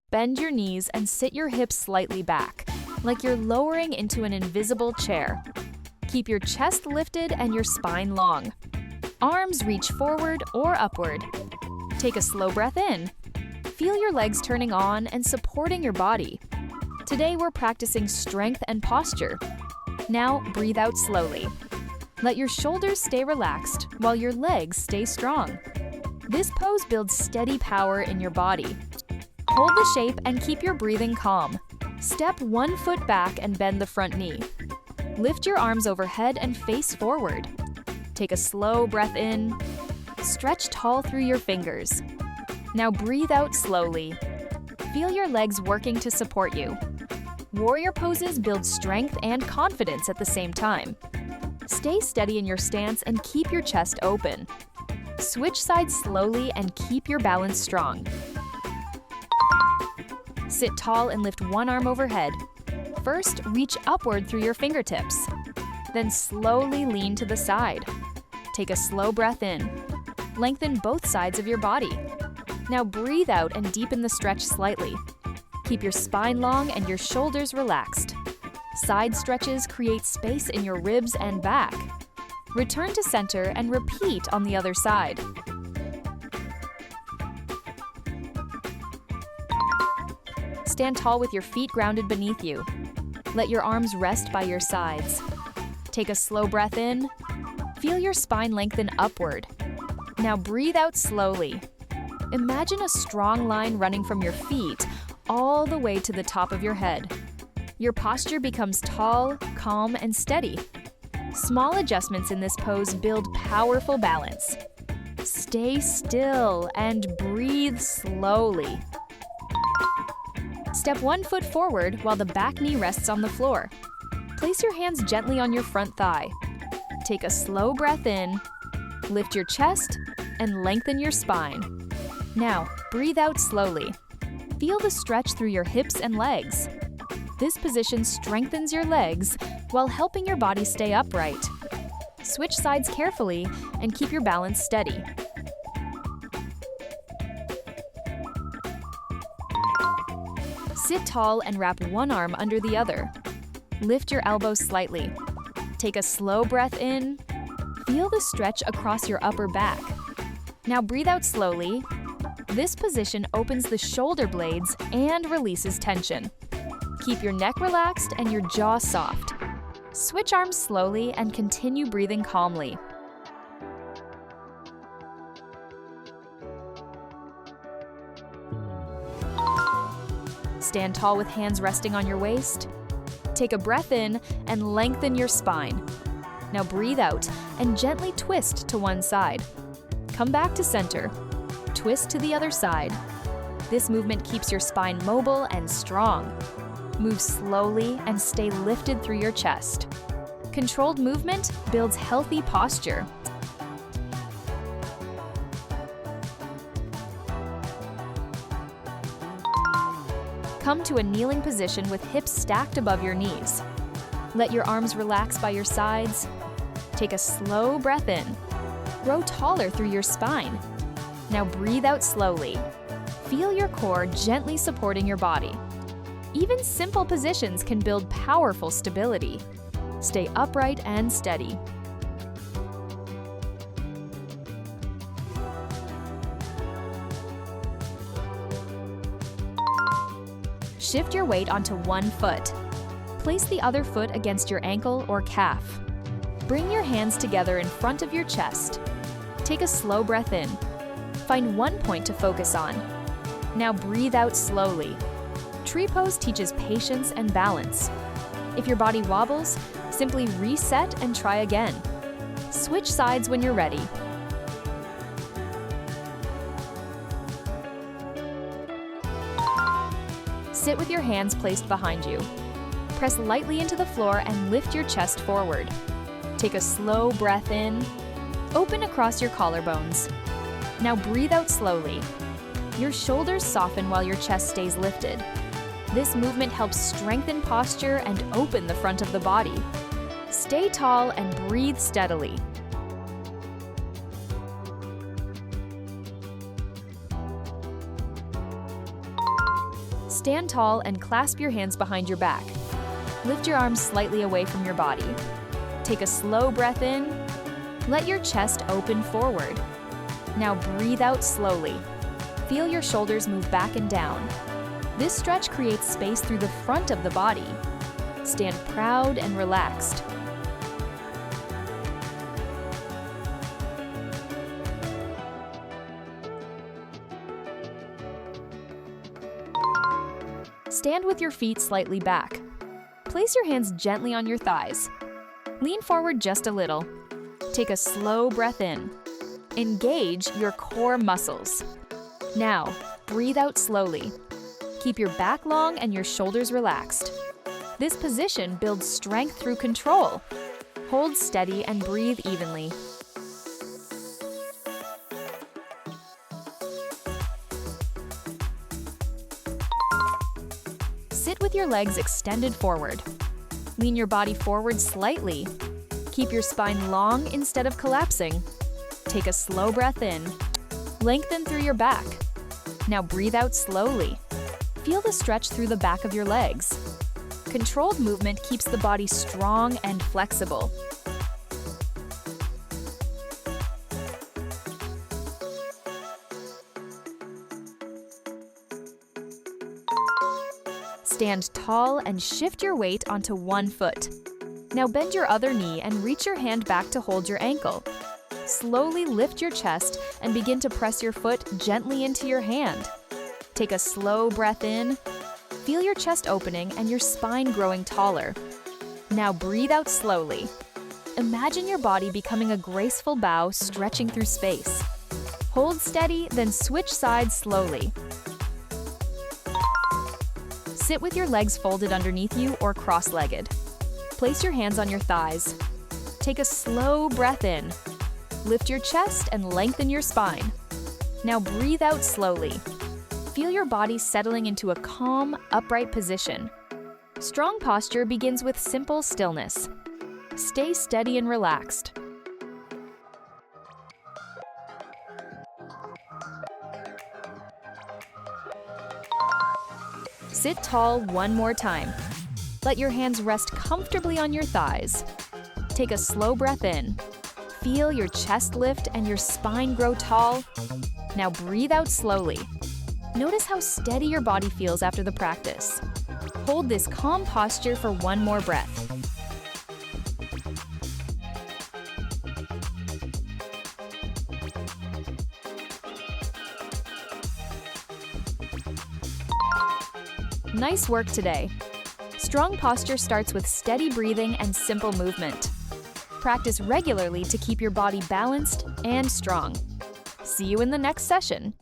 Bend your knees and sit your hips slightly back, like you're lowering into an invisible chair. Keep your chest lifted and your spine long. Arms reach forward or upward. Take a slow breath in. Feel your legs turning on and supporting your body. Today we're practicing strength and posture. Now breathe out slowly. Let your shoulders stay relaxed while your legs stay strong. This pose builds steady power in your body. Hold the shape and keep your breathing calm. Step one foot back and bend the front knee. Lift your arms overhead and face forward. Take a slow breath in. Stretch tall through your fingers. Now breathe out slowly. Feel your legs working to support you. Warrior poses build strength and confidence at the same time. Stay steady in your stance and keep your chest open. Switch sides slowly and keep your balance strong. Sit tall and lift one arm overhead. First, reach upward through your fingertips. Then slowly lean to the side. Take a slow breath in. Lengthen both sides of your body. Now breathe out and deepen the stretch slightly. Keep your spine long and your shoulders relaxed. Side stretches create space in your ribs and back. Return to center and repeat on the other side. Stand tall with your feet grounded beneath you. Let your arms rest by your sides. Take a slow breath in. Feel your spine lengthen upward. Now breathe out slowly. Imagine a strong line running from your feet all the way to the top of your head. Your posture becomes tall, calm, and steady. Small adjustments in this pose build powerful balance. Stay still and breathe slowly. Step one foot forward while the back knee rests on the floor. Place your hands gently on your front thigh. Take a slow breath in, lift your chest, and lengthen your spine. Now, breathe out slowly. Feel the stretch through your hips and legs. This position strengthens your legs while helping your body stay upright. Switch sides carefully and keep your balance steady. Sit tall and wrap one arm under the other. Lift your elbows slightly. Take a slow breath in. Feel the stretch across your upper back. Now breathe out slowly. This position opens the shoulder blades and releases tension. Keep your neck relaxed and your jaw soft. Switch arms slowly and continue breathing calmly. Stand tall with hands resting on your waist. Take a breath in and lengthen your spine. Now breathe out and gently twist to one side. Come back to center. Twist to the other side. This movement keeps your spine mobile and strong. Move slowly and stay lifted through your chest. Controlled movement builds healthy posture. Come to a kneeling position with hips stacked above your knees. Let your arms relax by your sides. Take a slow breath in. Grow taller through your spine. Now breathe out slowly. Feel your core gently supporting your body. Even simple positions can build powerful stability. Stay upright and steady. Shift your weight onto one foot. Place the other foot against your ankle or calf. Bring your hands together in front of your chest. Take a slow breath in. Find one point to focus on. Now breathe out slowly. Tree pose teaches patience and balance. If your body wobbles, simply reset and try again. Switch sides when you're ready. Sit with your hands placed behind you. Press lightly into the floor and lift your chest forward. Take a slow breath in. Open across your collarbones. Now breathe out slowly. Your shoulders soften while your chest stays lifted. This movement helps strengthen posture and open the front of the body. Stay tall and breathe steadily. Stand tall and clasp your hands behind your back. Lift your arms slightly away from your body. Take a slow breath in. Let your chest open forward. Now breathe out slowly. Feel your shoulders move back and down. This stretch creates space through the front of the body. Stand proud and relaxed. Stand with your feet slightly back. Place your hands gently on your thighs. Lean forward just a little. Take a slow breath in. Engage your core muscles. Now, breathe out slowly. Keep your back long and your shoulders relaxed. This position builds strength through control. Hold steady and breathe evenly. Sit with your legs extended forward. Lean your body forward slightly. Keep your spine long instead of collapsing. Take a slow breath in. Lengthen through your back. Now breathe out slowly. Feel the stretch through the back of your legs. Controlled movement keeps the body strong and flexible. Stand tall and shift your weight onto one foot. Now bend your other knee and reach your hand back to hold your ankle. Slowly lift your chest and begin to press your foot gently into your hand. Take a slow breath in. Feel your chest opening and your spine growing taller. Now breathe out slowly. Imagine your body becoming a graceful bow stretching through space. Hold steady, then switch sides slowly. Sit with your legs folded underneath you or cross-legged. Place your hands on your thighs. Take a slow breath in. Lift your chest and lengthen your spine. Now breathe out slowly. Feel your body settling into a calm, upright position. Strong posture begins with simple stillness. Stay steady and relaxed. Sit tall one more time. Let your hands rest comfortably on your thighs. Take a slow breath in. Feel your chest lift and your spine grow tall. Now breathe out slowly. Notice how steady your body feels after the practice. Hold this calm posture for one more breath. Nice work today. Strong posture starts with steady breathing and simple movement. Practice regularly to keep your body balanced and strong. See you in the next session.